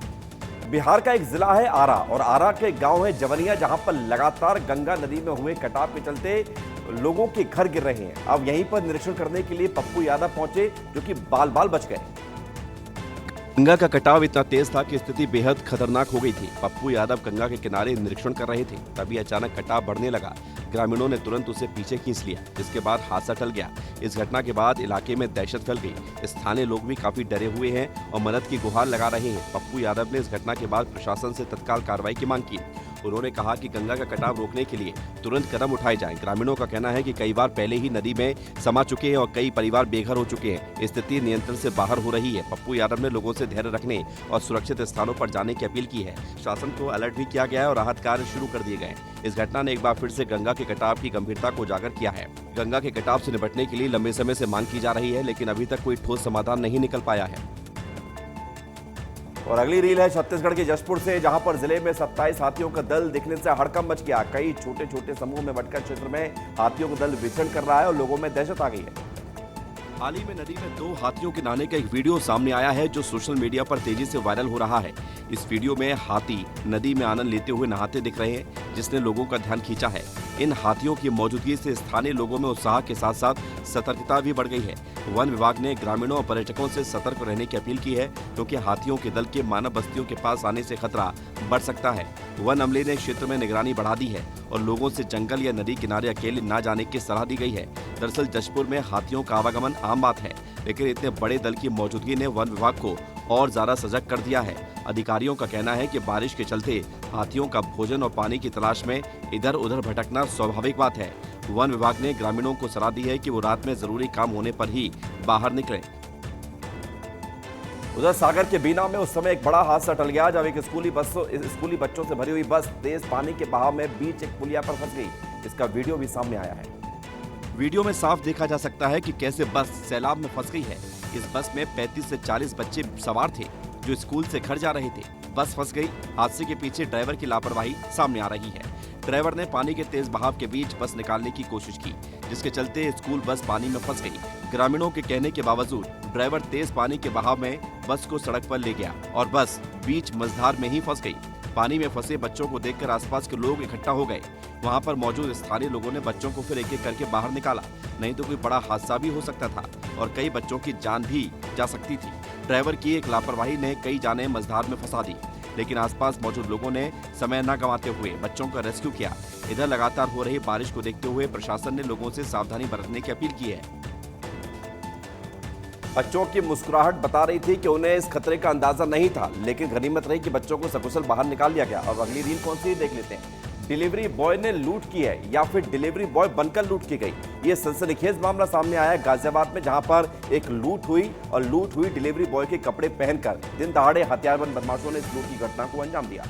बिहार का एक जिला है आरा, और आरा के गांव है जवनिया, जहां पर लगातार गंगा नदी में हुए कटाव के चलते लोगों के घर गिर रहे हैं। अब यहीं पर निरीक्षण करने के लिए पप्पू यादव पहुंचे, जो कि बाल बाल बच गए। गंगा का कटाव इतना तेज था कि स्थिति बेहद खतरनाक हो गई थी। पप्पू यादव गंगा के किनारे निरीक्षण कर रहे थे, तभी अचानक कटाव बढ़ने लगा। ग्रामीणों ने तुरंत उसे पीछे खींच लिया, जिसके बाद हादसा टल गया। इस घटना के बाद इलाके में दहशत फैल गई। स्थानीय लोग भी काफी डरे हुए हैं और मदद की गुहार लगा रहे हैं। पप्पू यादव ने इस घटना के बाद प्रशासन से तत्काल कार्रवाई की मांग की। उन्होंने कहा कि गंगा का कटाव रोकने के लिए तुरंत कदम उठाए जाएं। ग्रामीणों का कहना है कि कई बार पहले ही नदी में समा चुके हैं और कई परिवार बेघर हो चुके हैं। स्थिति नियंत्रण से बाहर हो रही है। पप्पू यादव ने लोगों से धैर्य रखने और सुरक्षित स्थानों पर जाने की अपील की है। शासन को अलर्ट भी किया गया है और राहत कार्य शुरू कर दिए गए। इस घटना ने एक बार फिर से गंगा के कटाव की गंभीरता को उजागर किया है। गंगा के कटाव से निपटने के लिए लंबे समय से मांग की जा रही है, लेकिन अभी तक कोई ठोस समाधान नहीं निकल पाया है। और अगली रील है छत्तीसगढ़ के जशपुर से, जहां पर जिले में 27 हाथियों का दल दिखने से हड़कंप मच गया। कई छोटे छोटे समूह में बटकर क्षेत्र में हाथियों का दल विचरण कर रहा है और लोगों में दहशत आ गई है। हाल ही में नदी में 2 हाथियों के नहाने का एक वीडियो सामने आया है, जो सोशल मीडिया पर तेजी से वायरल हो रहा है। इस वीडियो में हाथी नदी में आनंद लेते हुए नहाते दिख रहे हैं, जिसने लोगों का ध्यान खींचा है। इन हाथियों की मौजूदगी से स्थानीय लोगों में उत्साह के साथ साथ सतर्कता भी बढ़ गई है। वन विभाग ने ग्रामीणों और पर्यटकों से सतर्क रहने की अपील की है, क्योंकि हाथियों के दल के मानव बस्तियों के पास आने से खतरा बढ़ सकता है। वन अमले ने क्षेत्र में निगरानी बढ़ा दी है और लोगों से जंगल या नदी किनारे अकेले न जाने की सलाह दी गई है। दरअसल जशपुर में हाथियों का आवागमन आम बात है, लेकिन इतने बड़े दल की मौजूदगी ने वन विभाग को और ज्यादा सजग कर दिया है। अधिकारियों का कहना है कि बारिश के चलते हाथियों का भोजन और पानी की तलाश में इधर उधर भटकना स्वाभाविक बात है। वन विभाग ने ग्रामीणों को सलाह दी है कि वो रात में जरूरी काम होने पर ही बाहर निकलें। उधर सागर के बीना में उस समय एक बड़ा हादसा टल गया जब एक स्कूली बच्चों से भरी हुई बस तेज पानी के बहाव में बीच एक पुलिया पर फंस गई। इसका वीडियो भी सामने आया है। वीडियो में साफ देखा जा सकता है कि कैसे बस सैलाब में फंस गई है। इस बस में 35 से 40 बच्चे सवार थे जो स्कूल से घर जा रहे थे। बस फंस गई। हादसे के पीछे ड्राइवर की लापरवाही सामने आ रही है। ड्राइवर ने पानी के तेज बहाव के बीच बस निकालने की कोशिश की, जिसके चलते स्कूल बस पानी में फंस गई। ग्रामीणों के कहने के बावजूद ड्राइवर तेज पानी के बहाव में बस को सड़क पर ले गया और बस बीच मझधार में ही फंस गई। पानी में फंसे बच्चों को देखकर आसपास के लोग इकट्ठा हो गए। वहां पर मौजूद स्थानीय लोगों ने बच्चों को फिर एक एक करके बाहर निकाला, नहीं तो कोई बड़ा हादसा भी हो सकता था और कई बच्चों की जान भी जा सकती थी। ड्राइवर की एक लापरवाही ने कई जानें मझधार में फंसा दी, लेकिन आसपास मौजूद लोगों ने समय न गंवाते हुए बच्चों का रेस्क्यू किया। इधर लगातार हो रही बारिश को देखते हुए प्रशासन ने लोगों से सावधानी बरतने की अपील की है। बच्चों की मुस्कुराहट बता रही थी कि उन्हें इस खतरे का अंदाजा नहीं था, लेकिन गनीमत रही कि बच्चों को सकुशल बाहर निकाल लिया गया। और अगली रील कौन सी देख लेते हैं। डिलीवरी बॉय ने लूट की है या फिर डिलीवरी बॉय बनकर लूट की गई। ये सनसनीखेज मामला सामने आया है गाजियाबाद में, जहां पर एक लूट हुई डिलीवरी बॉय के कपड़े पहनकर दिन दहाड़े हथियारबंद बदमाशों ने इस लूट की घटना को अंजाम दिया।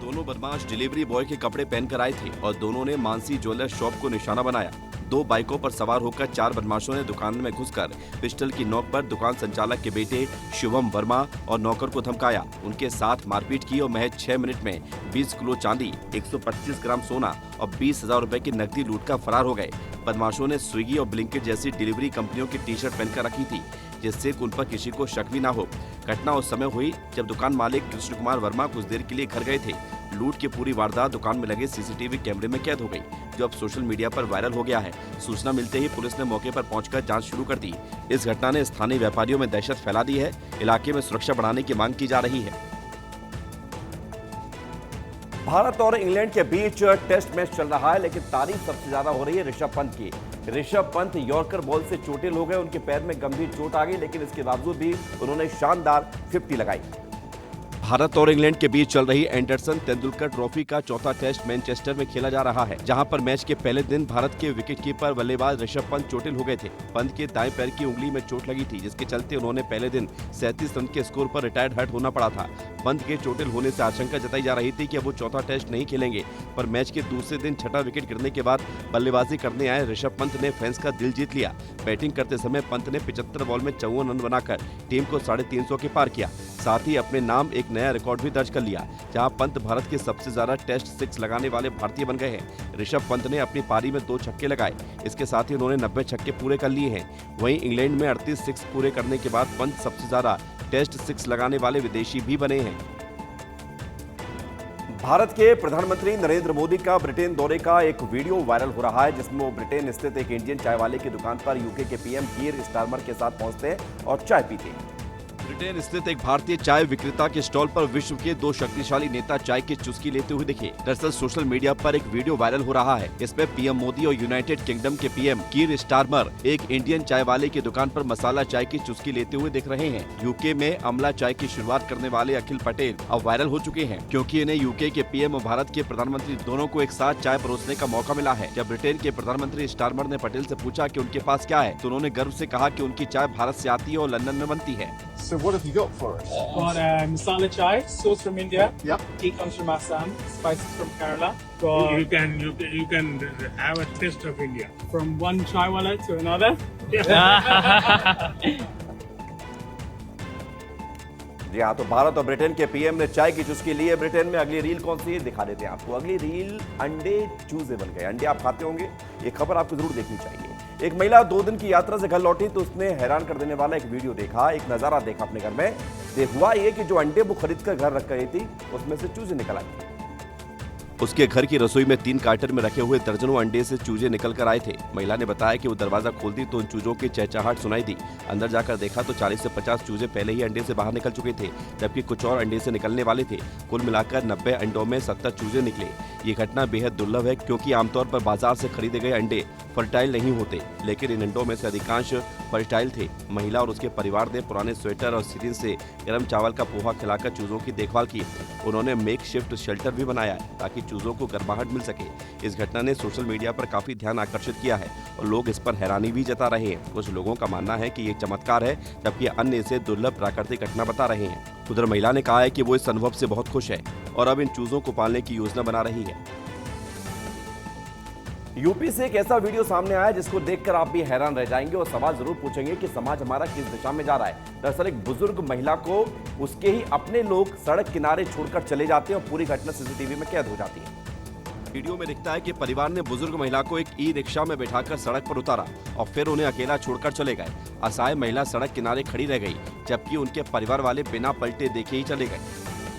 दोनों बदमाश डिलीवरी बॉय के कपड़े पहनकर आए थे और दोनों ने मानसी ज्वेलर्स शॉप को निशाना बनाया। 2 बाइकों पर सवार होकर 4 बदमाशों ने दुकान में घुसकर पिस्टल की नोक पर दुकान संचालक के बेटे शुभम वर्मा और नौकर को धमकाया। उनके साथ मारपीट की और महज 6 मिनट में 20 किलो चांदी, 125 ग्राम सोना और 20,000 रुपए की नकदी लूटकर फरार हो गए। बदमाशों ने स्विगी और ब्लिंकिट जैसी डिलीवरी कंपनियों की टी-शर्ट पहनकर रखी थी, जिससे उन पर किसी को शक भी ना हो। घटना उस समय हुई जब दुकान मालिक कृष्ण कुमार वर्मा कुछ देर के लिए घर गए थे। लूट की पूरी वारदात दुकान में लगे सीसीटीवी कैमरे में कैद हो गई, जो अब सोशल मीडिया पर वायरल हो गया है। सूचना मिलते ही पुलिस ने मौके पर पहुंचकर जांच शुरू कर दी। इस घटना ने स्थानीय व्यापारियों में दहशत फैला दी है। इलाके में सुरक्षा बढ़ाने की मांग की जा रही है। भारत और इंग्लैंड के बीच टेस्ट मैच चल रहा है, लेकिन तारीफ सबसे ज्यादा हो रही है ऋषभ पंत की। ऋषभ पंत यॉर्कर बॉल से चोटिल हो गए, उनके पैर में गंभीर चोट आ गई, लेकिन इसके बावजूद भी उन्होंने शानदार 50 लगाई। भारत और इंग्लैंड के बीच चल रही एंडरसन तेंदुलकर ट्रॉफी का चौथा टेस्ट मैनचेस्टर में खेला जा रहा है, जहां पर मैच के पहले दिन भारत के विकेटकीपर बल्लेबाज ऋषभ पंत चोटिल हो गए थे। पंत के दाएं पैर की उंगली में चोट लगी थी, जिसके चलते उन्होंने पहले दिन 37 रन के स्कोर पर रिटायर्ड हर्ट होना पड़ा था। पंत के चोटिल होने से आशंका जताई जा रही थी कि अब वो चौथा टेस्ट नहीं खेलेंगे, पर मैच के दूसरे दिन छठा विकेट गिरने के बाद बल्लेबाजी करने आए ऋषभ पंत ने फैंस का दिल जीत लिया। बैटिंग करते समय पंत ने 75 बॉल में 54 रन बनाकर टीम को 350 के पार किया। साथ ही अपने नाम एक नया रिकॉर्ड भी दर्ज कर लिया, जहां पंत भारत के सबसे ज्यादा टेस्ट 6 लगाने वाले भारतीय बन गए हैं। ऋषभ पंत ने अपनी पारी में 2 छक्के लगाए। इसके साथ ही उन्होंने 90 छक्के पूरे कर लिए हैं। वहीं इंग्लैंड में 38 6 पूरे करने के बाद पंत सबसे ज्यादा टेस्ट 6 लगाने वाले विदेशी भी बने हैं। भारत के प्रधानमंत्री नरेंद्र मोदी का ब्रिटेन दौरे का एक वीडियो वायरल हो रहा है, जिसमें वो ब्रिटेन स्थित एक इंडियन चाय वाले की दुकान पर यूके के पीएम कीर स्टारमर के साथ पहुंचते हैं और चाय पीते हैं। ब्रिटेन स्थित एक भारतीय चाय विक्रेता के स्टॉल पर विश्व के 2 शक्तिशाली नेता चाय की चुस्की लेते हुए दिखे। दरअसल सोशल मीडिया पर एक वीडियो वायरल हो रहा है। इसमें पीएम मोदी और यूनाइटेड किंगडम के पीएम कीर स्टारमर एक इंडियन चाय वाले की दुकान पर मसाला चाय की चुस्की लेते हुए दिख रहे हैं। यूके में अमला चाय की शुरुआत करने वाले अखिल पटेल अब वायरल हो चुके हैं, क्योंकि इन्हें यूके के पीएम और भारत के प्रधानमंत्री दोनों को एक साथ चाय परोसने का मौका मिला है। जब ब्रिटेन के प्रधानमंत्री स्टारमर ने पटेल से पूछा कि उनके पास क्या है, तो उन्होंने गर्व से कहा कि उनकी चाय भारत से आती है और लंदन में बनती है। So what have you got for us? Got masala chai, sauce from India. Yep. Ghee comes from Assam. Spices from Kerala. Got You can have a taste of India. from one chai wala to another. जी हाँ, तो भारत और Britain के PM ने चाय की चुस्की ली है Britain में। अगली रील कौन सी है दिखा देते हैं आपको। अगली रील अंडे चूजे बन गए। अंडे आप खाते होंगे, ये खबर आपको जरूर देखनी चाहिए। एक महिला 2 दिन की यात्रा से घर लौटी तो उसने हैरान कर देने वाला एक वीडियो देखा, एक नजारा देखा अपने घर में। हुआ ये कि जो अंडे वो खरीद कर घर रख गई थी, उसमें से चूजे निकल आए। उसके घर की रसोई में 3 कार्टन में रखे हुए दर्जनों अंडे से चूजे निकल कर आए थे। महिला ने बताया कि वो दरवाजा खोलती तो उन चूजों की चहचहाट सुनाई दी। अंदर जाकर देखा तो 40 से 50 चूजे पहले ही अंडे से बाहर निकल चुके थे, जबकि कुछ और अंडे से निकलने वाले थे। कुल मिलाकर 90 अंडों में 70 चूजे निकले। ये घटना बेहद दुर्लभ है, क्योंकि आमतौर पर बाजार से खरीदे गए अंडे फर्टाइल नहीं होते, लेकिन इन अंडों में से अधिकांश फर्टाइल थे। महिला और उसके परिवार ने पुराने स्वेटर और सिरिंज से गर्म चावल का पोहा खिलाकर चूजों की देखभाल की। उन्होंने मेकशिफ्ट शेल्टर भी बनाया ताकि चूजों को गर्माहट मिल सके। इस घटना ने सोशल मीडिया पर काफी ध्यान आकर्षित किया है और लोग इस पर हैरानी भी जता रहे हैं। कुछ लोगों का मानना है कि ये चमत्कार है, जबकि अन्य इसे दुर्लभ प्राकृतिक घटना बता रहे हैं। उधर महिला ने कहा है कि वो इस अनुभव से बहुत खुश है और अब इन चूजों को पालने की योजना बना रही है। यूपी से एक ऐसा वीडियो सामने आया जिसको देखकर आप भी हैरान रह जाएंगे और सवाल जरूर पूछेंगे कि समाज हमारा किस दिशा में जा रहा है। दरअसल एक बुजुर्ग महिला को उसके ही अपने लोग सड़क किनारे छोड़कर चले जाते हैं और पूरी घटना सीसीटीवी में कैद हो जाती है। वीडियो में दिखता है कि परिवार ने बुजुर्ग महिला को एक ई रिक्शा में बैठाकर सड़क पर उतारा और फिर उन्हें अकेला छोड़कर चले गए। असहाय महिला सड़क किनारे खड़ी रह गई, जबकि उनके परिवार वाले बिना पलटे देखे ही चले गए।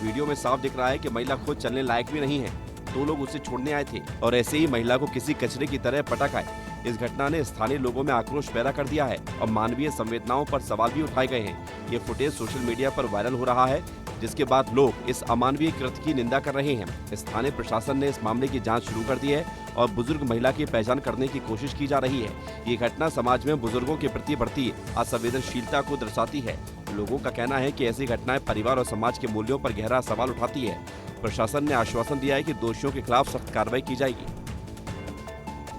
वीडियो में साफ दिख रहा है कि महिला खुद चलने लायक भी नहीं है। 2 लोग उसे छोड़ने आए थे और ऐसे ही महिला को किसी कचरे की तरह पटक आए। इस घटना ने स्थानीय लोगों में आक्रोश पैदा कर दिया है और मानवीय संवेदनाओं पर सवाल भी उठाए गए हैं। ये फुटेज सोशल मीडिया पर वायरल हो रहा है, जिसके बाद लोग इस अमानवीय कृत्य की निंदा कर रहे हैं। स्थानीय प्रशासन ने इस मामले की जांच शुरू कर दी है और बुजुर्ग महिला की पहचान करने की कोशिश की जा रही है। ये घटना समाज में बुजुर्गों के प्रति बढ़ती असंवेदनशीलता को दर्शाती है। लोगों का कहना है कि ऐसी घटनाएं परिवार और समाज के मूल्यों पर गहरा सवाल उठाती है। प्रशासन ने आश्वासन दिया है कि दोषियों के खिलाफ सख्त कार्रवाई की जाएगी।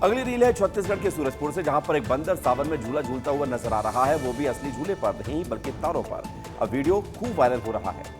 अगली रील है छत्तीसगढ़ के सूरजपुर से, जहां पर एक बंदर सावन में झूला झूलता हुआ नजर आ रहा है, वो भी असली झूले पर नहीं बल्कि तारों पर। अब वीडियो खूब वायरल हो रहा है।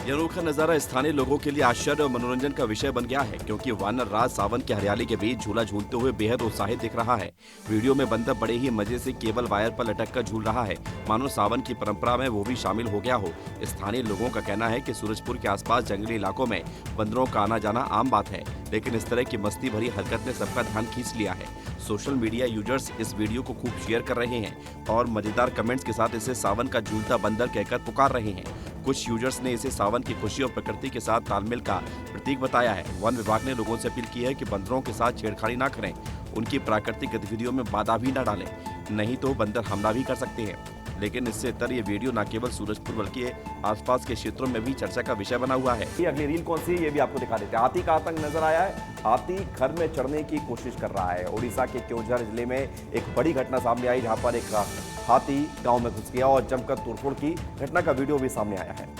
यह अनोखा नजारा स्थानीय लोगों के लिए आश्चर्य और मनोरंजन का विषय बन गया है, क्योंकि वानर राज सावन की हरियाली के बीच झूला झूलते हुए बेहद उत्साहित दिख रहा है। वीडियो में बंदर बड़े ही मजे से केबल वायर पर लटक कर झूल रहा है, मानो सावन की परंपरा में वो भी शामिल हो गया हो। स्थानीय लोगों का कहना है कि सूरजपुर के आसपास जंगली इलाकों में बंदरों का आना जाना आम बात है, लेकिन इस तरह की मस्ती भरी हरकत ने सबका ध्यान खींच लिया है। सोशल मीडिया यूजर्स इस वीडियो को खूब शेयर कर रहे हैं और मजेदार कमेंट्स के साथ इसे सावन का झूलता बंदर कहकर पुकार रहे हैं। कुछ यूजर्स ने इसे सावन की खुशी और प्रकृति के साथ तालमेल का प्रतीक बताया है। वन विभाग ने लोगों से अपील की है कि बंदरों के साथ छेड़खानी न करें, उनकी प्राकृतिक गतिविधियों में बाधा भी न डालें, नहीं तो बंदर हमला भी कर सकते हैं। लेकिन इससे इतर ये वीडियो न केवल सूरजपुर बल्कि आसपास के क्षेत्रों में भी चर्चा का विषय बना हुआ है। ये अगली रील कौन सी है ये भी आपको दिखा देते हैं। हाथी का आतंक नजर आया है। हाथी घर में चढ़ने की कोशिश कर रहा है। ओडिशा के क्योंझर जिले में एक बड़ी घटना सामने आई, जहां पर एक हाथी गांव में घुस गया और जमकर तोड़फोड़ की घटना का वीडियो भी सामने आया है।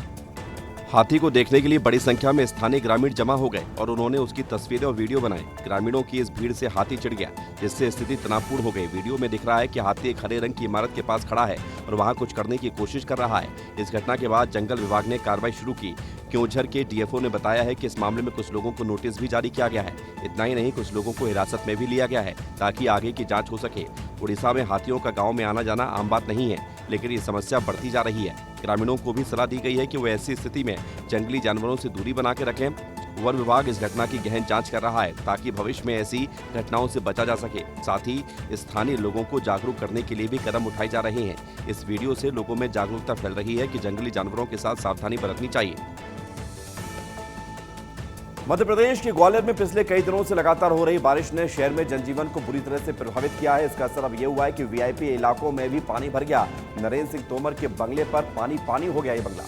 हाथी को देखने के लिए बड़ी संख्या में स्थानीय ग्रामीण जमा हो गए और उन्होंने उसकी तस्वीरें और वीडियो बनाए। ग्रामीणों की इस भीड़ से हाथी चिढ़ गया, जिससे स्थिति तनावपूर्ण हो गई। वीडियो में दिख रहा है कि हाथी एक हरे रंग की इमारत के पास खड़ा है और वहां कुछ करने की कोशिश कर रहा है। इस घटना के बाद जंगल विभाग ने कार्रवाई शुरू की। क्योंझर के डीएफओ ने बताया है कि इस मामले में कुछ लोगों को नोटिस भी जारी किया गया है। इतना ही नहीं, कुछ लोगों को हिरासत में भी लिया गया है ताकि आगे की जांच हो सके। उड़ीसा में हाथियों का गांव में आना जाना आम बात नहीं है, लेकिन ये समस्या बढ़ती जा रही है। ग्रामीणों को भी सलाह दी गई है कि वो ऐसी स्थिति में जंगली जानवरों से दूरी बना के रखें। वन विभाग इस घटना की गहन जांच कर रहा है ताकि भविष्य में ऐसी घटनाओं से बचा जा सके। साथ ही स्थानीय लोगों को जागरूक करने के लिए भी कदम उठाए जा रहे हैं। इस वीडियो से लोगों में जागरूकता फैल रही है कि जंगली जानवरों के साथ सावधानी बरतनी चाहिए। मध्य प्रदेश के ग्वालियर में पिछले कई दिनों से लगातार हो रही बारिश ने शहर में जनजीवन को बुरी तरह से प्रभावित किया है। इसका असर अब यह हुआ है कि वीआईपी इलाकों में भी पानी भर गया। नरेंद्र सिंह तोमर के बंगले पर पानी हो गया। ये बंगला,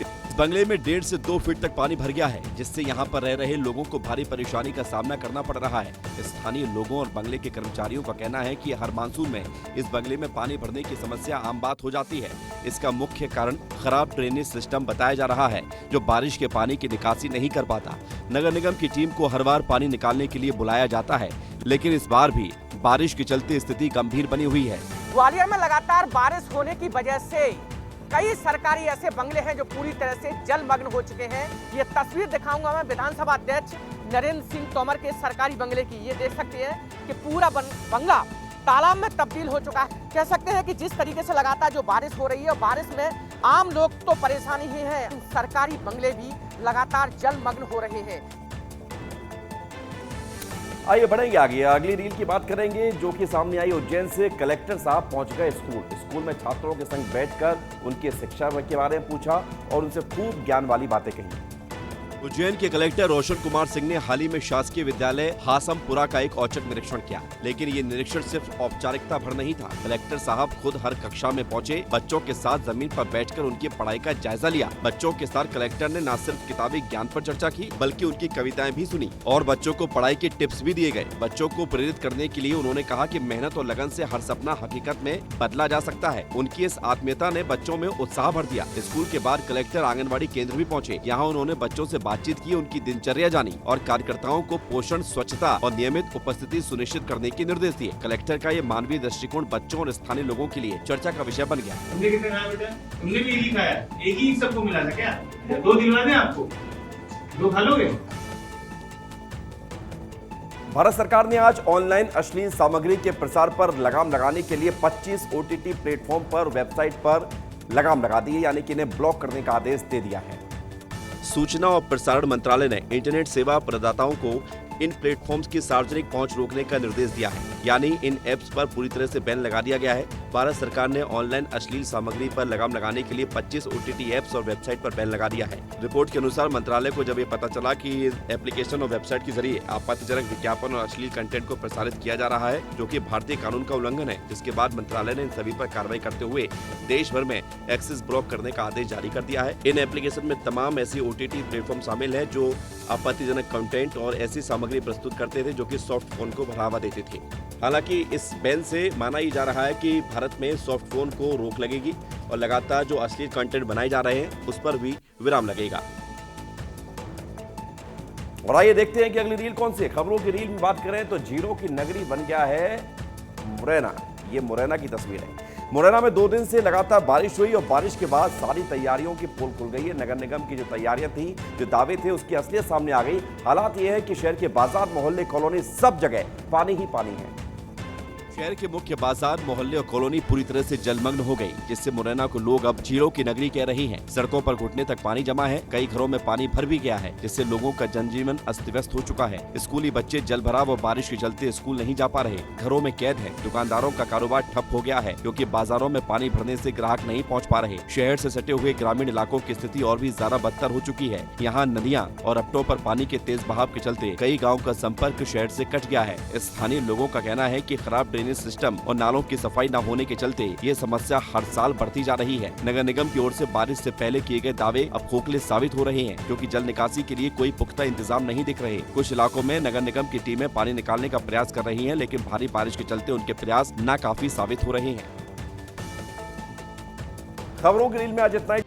इस बंगले में 1.5 से 2 फीट तक पानी भर गया है, जिससे यहाँ पर रह रहे लोगों को भारी परेशानी का सामना करना पड़ रहा है। स्थानीय लोगों और बंगले के कर्मचारियों का कहना है कि हर मानसून में इस बंगले में पानी भरने की समस्या आम बात हो जाती है। इसका मुख्य कारण खराब ड्रेनेज सिस्टम बताया जा रहा है, जो बारिश के पानी की निकासी नहीं कर पाता। नगर निगम की टीम को हर बार पानी निकालने के लिए बुलाया जाता है, लेकिन इस बार भी बारिश के चलते स्थिति गंभीर बनी हुई है। ग्वालियर में लगातार बारिश होने की वजह से कई सरकारी ऐसे बंगले हैं जो पूरी तरह से जलमग्न हो चुके हैं। ये तस्वीर दिखाऊंगा मैं विधानसभा अध्यक्ष नरेंद्र सिंह तोमर के सरकारी बंगले की। ये देख सकते हैं कि पूरा बंगला तालाब में तब्दील हो चुका है। कह सकते हैं कि जिस तरीके से लगातार जो बारिश हो रही है, बारिश में आम लोग तो परेशानी ही है, सरकारी बंगले भी लगातार जलमग्न हो रहे हैं। आइए बढ़ेंगे आगे। अगली रील की बात करेंगे जो कि सामने आई। उज्जैन से कलेक्टर साहब पहुंच गए स्कूल में छात्रों के संग बैठकर उनके शिक्षा के बारे में पूछा और उनसे खूब ज्ञान वाली बातें कही। उज्जैन के कलेक्टर रोशन कुमार सिंह ने हाल ही में शासकीय विद्यालय हासमपुरा का एक औचक निरीक्षण किया, लेकिन ये निरीक्षण सिर्फ औपचारिकता भर नहीं था। कलेक्टर साहब खुद हर कक्षा में पहुंचे, बच्चों के साथ जमीन पर बैठकर उनकी पढ़ाई का जायजा लिया। बच्चों के साथ कलेक्टर ने न सिर्फ किताबी ज्ञान पर चर्चा की, बल्कि उनकी कविताएं भी सुनी और बच्चों को पढ़ाई के टिप्स भी दिए गए। बच्चों को प्रेरित करने के लिए उन्होंने कहा कि मेहनत और लगन से हर सपना हकीकत में बदला जा सकता है। उनकी इस आत्मीयता ने बच्चों में उत्साह भर दिया। स्कूल के बाद कलेक्टर आंगनबाड़ी केंद्र भी पहुंचे। यहाँ उन्होंने बच्चों से बातचीत की, उनकी दिनचर्या जानी और कार्यकर्ताओं को पोषण, स्वच्छता और नियमित उपस्थिति सुनिश्चित करने के निर्देश दिए। कलेक्टर का ये मानवीय दृष्टिकोण बच्चों और स्थानीय लोगों के लिए चर्चा का विषय बन गया। तुमने कितने खाया बेटा? तुमने भी यही खाया? एक ही सबको मिला था क्या? 2 दिलवा दें आपको? 2 खा लोगे? भारत सरकार ने आज ऑनलाइन अश्लील सामग्री के प्रसार पर लगाम लगाने के लिए 25 OTT प्लेटफॉर्म पर वेबसाइट पर लगाम लगा दी है, यानी कि इन्हें ब्लॉक करने का आदेश दे दिया है। सूचना और प्रसारण मंत्रालय ने इंटरनेट सेवा प्रदाताओं को इन प्लेटफॉर्म्स की सार्वजनिक पहुंच रोकने का निर्देश दिया है, यानी इन ऐप्स पर पूरी तरह से बैन लगा दिया गया है। भारत सरकार ने ऑनलाइन अश्लील सामग्री पर लगाम लगाने के लिए 25 OTT ऐप्स और वेबसाइट पर बैन लगा दिया है। रिपोर्ट के अनुसार मंत्रालय को जब ये पता चला कि एप्लीकेशन और वेबसाइट के जरिए आपत्तिजनक विज्ञापन और अश्लील कंटेंट को प्रसारित किया जा रहा है, जो कि भारतीय कानून का उल्लंघन है, जिसके बाद मंत्रालय ने इन सभी पर कार्रवाई करते हुए देश भर में एक्सेस ब्लॉक करने का आदेश जारी कर दिया है। इन एप्लीकेशन में तमाम ऐसी OTT प्लेटफॉर्म शामिल है जो आपत्तिजनक कंटेंट और ऐसी सामग्री प्रस्तुत करते थे जो कि सॉफ्ट फोन को बढ़ावा देते थे। हालांकि इस बैन से माना ही जा रहा है कि भारत में सॉफ्ट फोन को रोक लगेगी और लगातार जो अश्लील कंटेंट बनाए जा रहे हैं उस पर भी विराम लगेगा। और आइए देखते हैं कि अगली रील कौन सी है। खबरों की रील में बात करें तो झीलों की नगरी बन गया है मुरैना। ये मुरैना की तस्वीर है। मुरैना में 2 दिन से लगातार बारिश हुई और बारिश के बाद सारी तैयारियों की पोल खुल गई है। नगर निगम की जो तैयारियां थी, जो दावे थे, उसकी असलियत सामने आ गई। हालात ये है कि शहर के बाजार, मोहल्ले, कॉलोनी, सब जगह पानी ही पानी है। शहर के मुख्य बाजार, मोहल्ले और कॉलोनी पूरी तरह से जलमग्न हो गई, जिससे मुरैना को लोग अब झीलों की नगरी कह रही हैं। सड़कों पर घुटने तक पानी जमा है, कई घरों में पानी भर भी गया है, जिससे लोगों का जनजीवन अस्त व्यस्त हो चुका है। स्कूली बच्चे जल भराव और बारिश के चलते स्कूल नहीं जा पा रहे, घरों में कैद है। दुकानदारों का कारोबार ठप हो गया है, क्योंकि बाजारों में पानी भरने से ग्राहक नहीं पहुंच पा रहे। शहर से सटे हुए ग्रामीण इलाकों की स्थिति और भी ज्यादा बदतर हो चुकी है। यहाँ नदियाँ और रपटों पर पानी के तेज बहाव के चलते कई गाँव का संपर्क शहर से कट गया है। स्थानीय लोगों का कहना है कि खराब ड्रेनेज सिस्टम और नालों की सफाई न होने के चलते ये समस्या हर साल बढ़ती जा रही है। नगर निगम की ओर से बारिश से पहले किए गए दावे अब खोखले साबित हो रहे हैं, क्योंकि जल निकासी के लिए कोई पुख्ता इंतजाम नहीं दिख रहे। कुछ इलाकों में नगर निगम की टीमें पानी निकालने का प्रयास कर रही हैं, लेकिन भारी बारिश के चलते उनके प्रयास नाकाफी साबित हो रहे हैं। खबरों की रील में आज इतना ही।